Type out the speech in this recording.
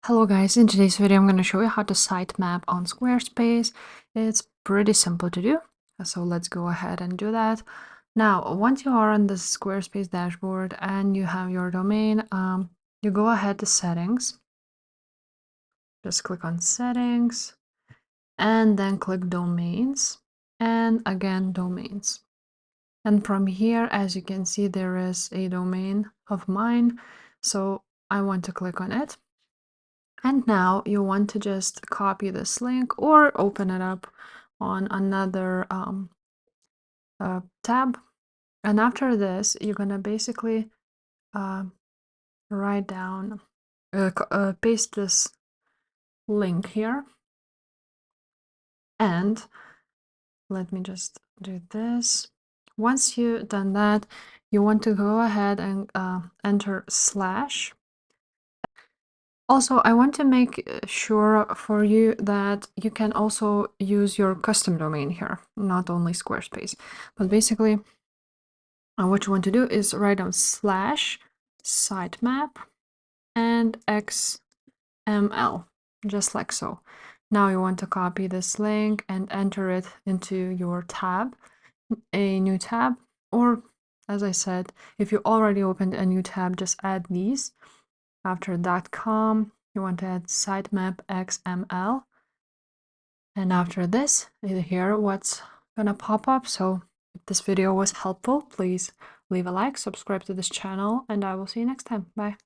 Hello guys, in today's video I'm going to show you how to sitemap on Squarespace. It's pretty simple to do, so let's go ahead and do that. Now, once you are on the Squarespace dashboard and you have your domain, you go ahead to settings, just click on settings, and then click domains, and again domains. And from here, as you can see, there is a domain of mine, so I want to click on it. And now you want to just copy this link or open it up on another tab. And after this, you're gonna basically write down, paste this link here. And let me just do this. Once you've done that, you want to go ahead and enter /. Also, I want to make sure for you that you can also use your custom domain here, not only Squarespace. But basically, what you want to do is write down /sitemap and XML, just like so. Now you want to copy this link and enter it into your tab, a new tab, or as I said, if you already opened a new tab, just add these. After .com, you want to add sitemap XML. And after this, here what's gonna pop up. So if this video was helpful, please leave a like, subscribe to this channel, and I will see you next time. Bye.